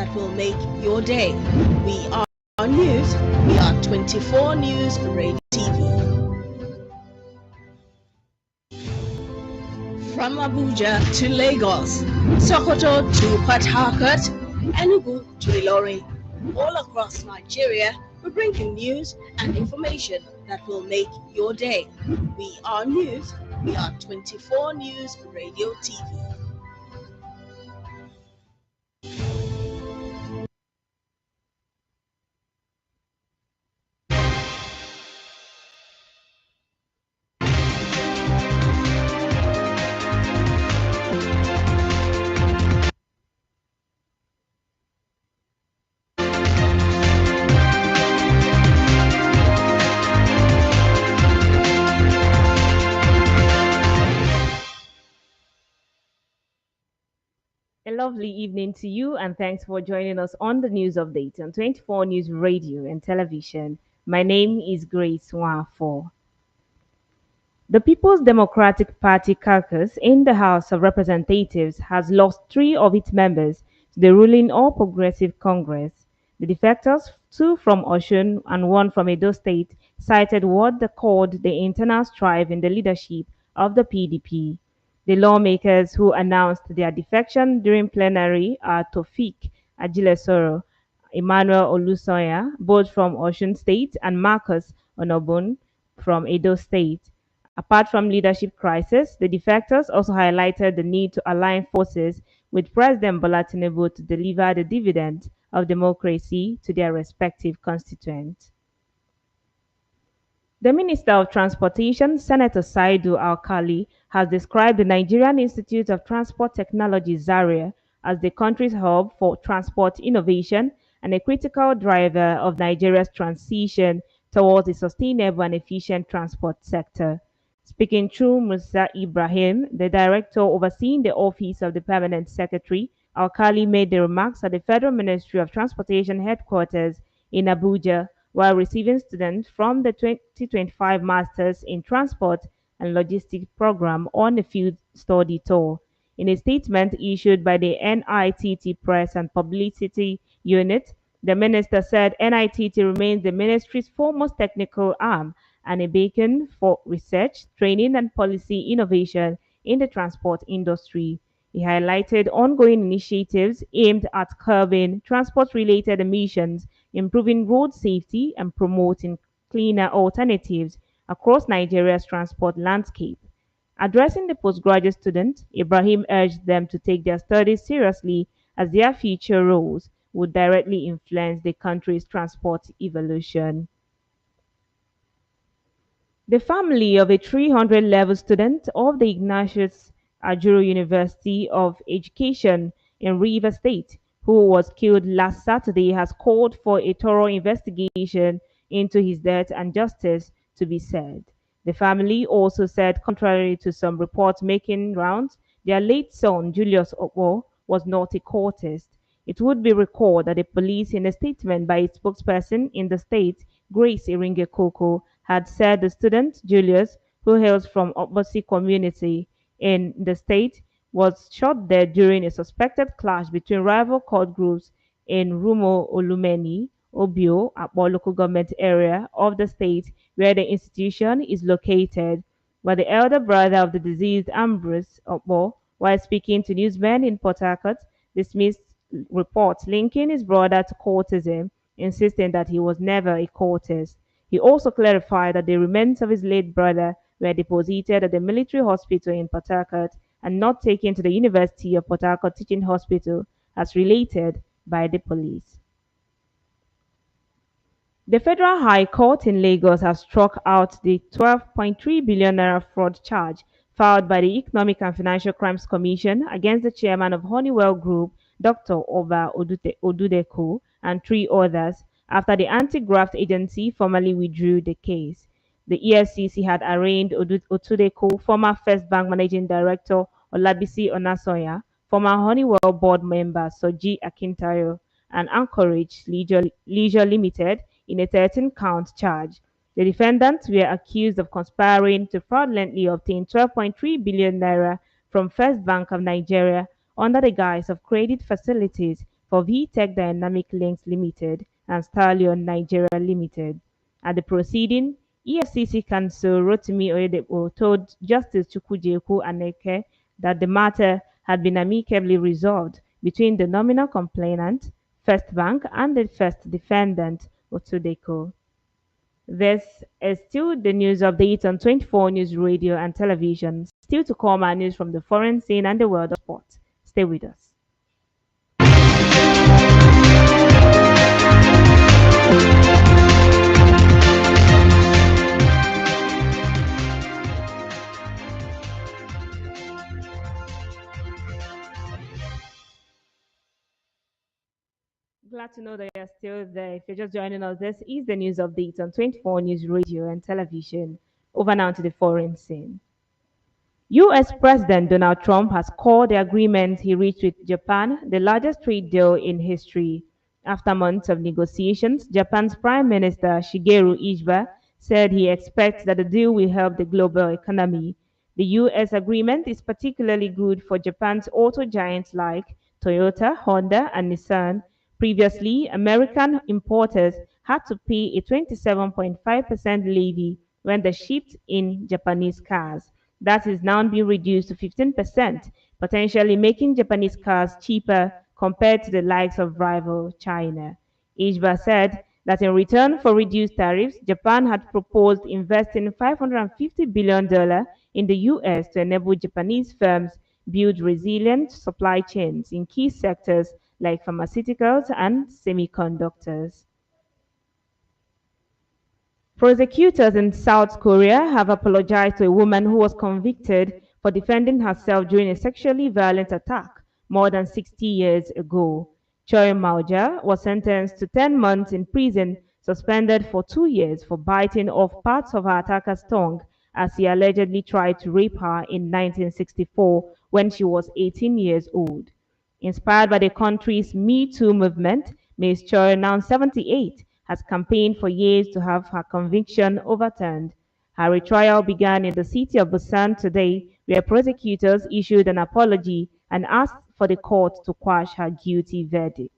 that will make your day. We are News. We are 24 News Radio TV. From Abuja to Lagos, Sokoto to Port Harcourt, Enugu to Ilorin, all across Nigeria, we bring you news and information that will make your day. We are News. We are 24 News Radio TV. A lovely evening to you, and thanks for joining us on the news update on 24 News Radio and Television. My name is Grace Nwafo. The People's Democratic Party caucus in the House of Representatives has lost 3 of its members to the ruling All Progressive Congress. The defectors, 2 from Osun and 1 from Edo State, cited what they called the internal strife in the leadership of the PDP. The lawmakers who announced their defection during plenary are Tofik Ajilesoro, Emmanuel Olusoya, both from Osun State, and Marcus Onobun from Edo State. Apart from leadership crisis, the defectors also highlighted the need to align forces with President Bola Tinubu to deliver the dividend of democracy to their respective constituents. The Minister of Transportation, Senator Saidu Alkali, has described the Nigerian Institute of Transport Technology (Zaria) as the country's hub for transport innovation and a critical driver of Nigeria's transition towards a sustainable and efficient transport sector. Speaking through Musa Ibrahim, the director overseeing the Office of the Permanent Secretary, Alkali made the remarks at the Federal Ministry of Transportation headquarters in Abuja while receiving students from the 2025 Masters in Transport and Logistics program on a field study tour. In a statement issued by the NITT Press and Publicity Unit, the minister said NITT remains the ministry's foremost technical arm and a beacon for research, training, and policy innovation in the transport industry. He highlighted ongoing initiatives aimed at curbing transport-related emissions, improving road safety, and promoting cleaner alternatives across Nigeria's transport landscape. Addressing the postgraduate students, Ibrahim urged them to take their studies seriously as their future roles would directly influence the country's transport evolution. The family of a 300-level student of the Ignatius Ajuru University of Education in Rivers State, who was killed last Saturday, has called for a thorough investigation into his death and justice to be served. The family also said, contrary to some reports making rounds, their late son, Julius Okwo, was not a cultist. It would be recalled that the police, in a statement by its spokesperson in the state, Grace Iringe Koko, had said the student, Julius, who hails from Obosi community in the state, was shot dead during a suspected clash between rival cult groups in Rumo Olumeni, Obio, Akpo local government area of the state where the institution is located. But the elder brother of the deceased, Ambrose Okpo, while speaking to newsmen in Port Harcourt, dismissed reports linking his brother to cultism, insisting that he was never a cultist. He also clarified that the remains of his late brother were deposited at the military hospital in Port Harcourt and not taken to the University of Port Harcourt Teaching Hospital as related by the police. The Federal High Court in Lagos has struck out the 12.3 billion naira fraud charge filed by the Economic and Financial Crimes Commission against the chairman of Honeywell Group, Dr. Oba Odudeku, and 3 others after the anti-graft agency formally withdrew the case. The EFCC had arraigned Odudeku, former First Bank Managing Director Olabisi Onasoya, former Honeywell board member Soji Akintayo, and Anchorage Leisure Limited in a 13-count charge. The defendants were accused of conspiring to fraudulently obtain 12.3 billion naira from First Bank of Nigeria under the guise of credit facilities for VTech Dynamic Links Limited and Stallion Nigeria Limited. At the proceeding, EFCC counsel Rotimi Oyedepo told Justice Chukwujeku Aneke that the matter had been amicably resolved between the nominal complainant, First Bank, and the first defendant, Otudeco. This is still the news update on 24 News Radio and Television. Still to come are news from the foreign scene and the world of sports. Stay with us. Glad to know that you're still there. If you're just joining us, this is the news update on 24 News Radio and Television. Over now to the foreign scene. US President Donald Trump has called the agreement he reached with Japan the largest trade deal in history. After months of negotiations, Japan's Prime Minister Shigeru Ishiba said he expects that the deal will help the global economy. The US agreement is particularly good for Japan's auto giants like Toyota, Honda, and Nissan. Previously, American importers had to pay a 27.5% levy when they shipped in Japanese cars. That is now being reduced to 15%, potentially making Japanese cars cheaper compared to the likes of rival China. Ishiba said that in return for reduced tariffs, Japan had proposed investing $550 billion in the US to enable Japanese firms build resilient supply chains in key sectors like pharmaceuticals and semiconductors. Prosecutors in South Korea have apologized to a woman who was convicted for defending herself during a sexually violent attack more than 60 years ago. Choi Mauja was sentenced to 10 months in prison, suspended for 2 years for biting off parts of her attacker's tongue as he allegedly tried to rape her in 1964 when she was 18 years old. Inspired by the country's Me Too movement, Ms. Choi, now 78, has campaigned for years to have her conviction overturned. Her retrial began in the city of Busan today, where prosecutors issued an apology and asked for the court to quash her guilty verdict.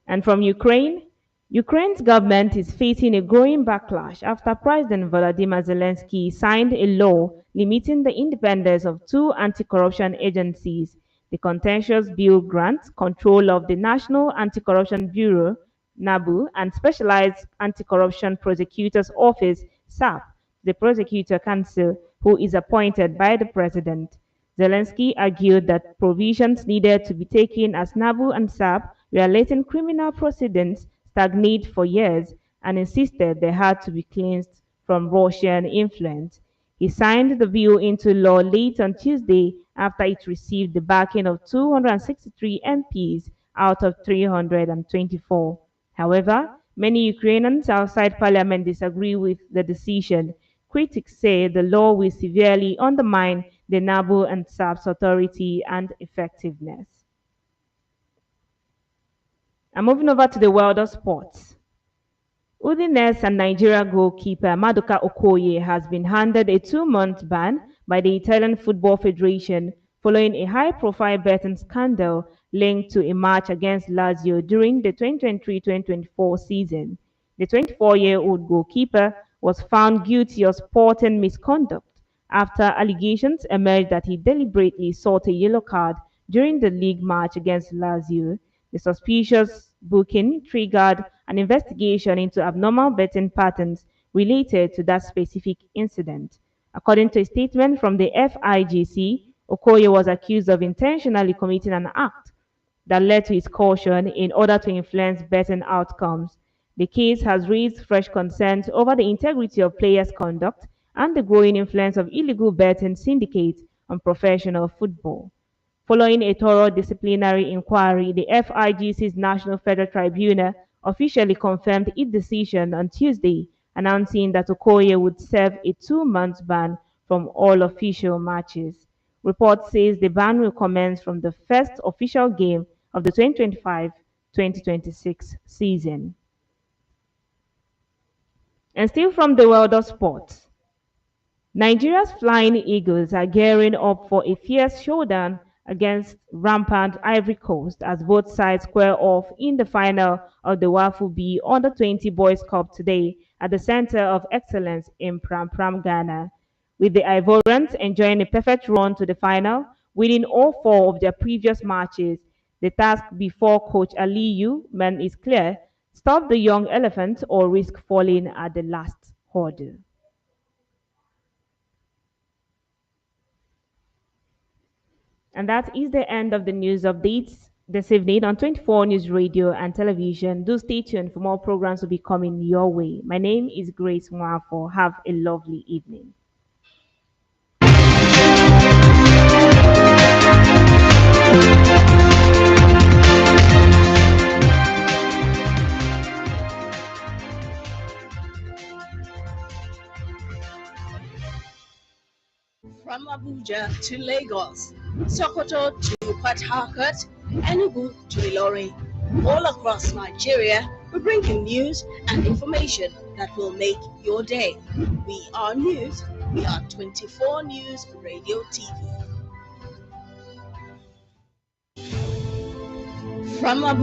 And from Ukraine, Ukraine's government is facing a growing backlash after President Volodymyr Zelensky signed a law limiting the independence of two anti-corruption agencies. The contentious bill grants control of the National Anti-Corruption Bureau, NABU, and Specialized Anti-Corruption Prosecutor's Office, SAP, the Prosecutor Council, who is appointed by the President. Zelensky argued that provisions needed to be taken as NABU and SAP were letting criminal proceedings stagnate for years and insisted they had to be cleansed from Russian influence. He signed the bill into law late on Tuesday after it received the backing of 263 MPs out of 324. However, many Ukrainians outside parliament disagree with the decision. Critics say the law will severely undermine the NABU and SAP's authority and effectiveness. And moving over to the world of sports. Udinese and Nigeria goalkeeper Maduka Okoye has been handed a 2-month ban by the Italian Football Federation following a high-profile betting scandal linked to a match against Lazio during the 2023-2024 season. The 24-year-old goalkeeper was found guilty of sporting misconduct after allegations emerged that he deliberately sought a yellow card during the league match against Lazio. The suspicious booking triggered an investigation into abnormal betting patterns related to that specific incident. According to a statement from the FIGC, Okoye was accused of intentionally committing an act that led to his caution in order to influence betting outcomes. The case has raised fresh concerns over the integrity of players' conduct and the growing influence of illegal betting syndicates on professional football. Following a thorough disciplinary inquiry, the FIGC's National Federal Tribunal officially confirmed its decision on Tuesday, announcing that Okoye would serve a 2-month ban from all official matches. Report says the ban will commence from the first official game of the 2025-2026 season. And still from the world of sports, Nigeria's Flying Eagles are gearing up for a fierce showdown against rampant Ivory Coast as both sides square off in the final of the Wafu B Under 20 Boys Cup today at the Center of Excellence in Pram Pram, Ghana. With the Ivorians enjoying a perfect run to the final, winning all four of their previous matches. The task before coach Aliyu Man is clear: stop the young elephant or risk falling at the last hurdle. And that is the end of the news updates this evening on 24 News Radio and Television. Do stay tuned for more programs will be coming your way. My name is Grace Mwafo. Have a lovely evening. From Abuja to Lagos, Sokoto to Port Harcourt, Enugu to Ilorin, all across Nigeria, we're bringing news and information that will make your day. We are news. We are 24 News Radio TV. From Abuja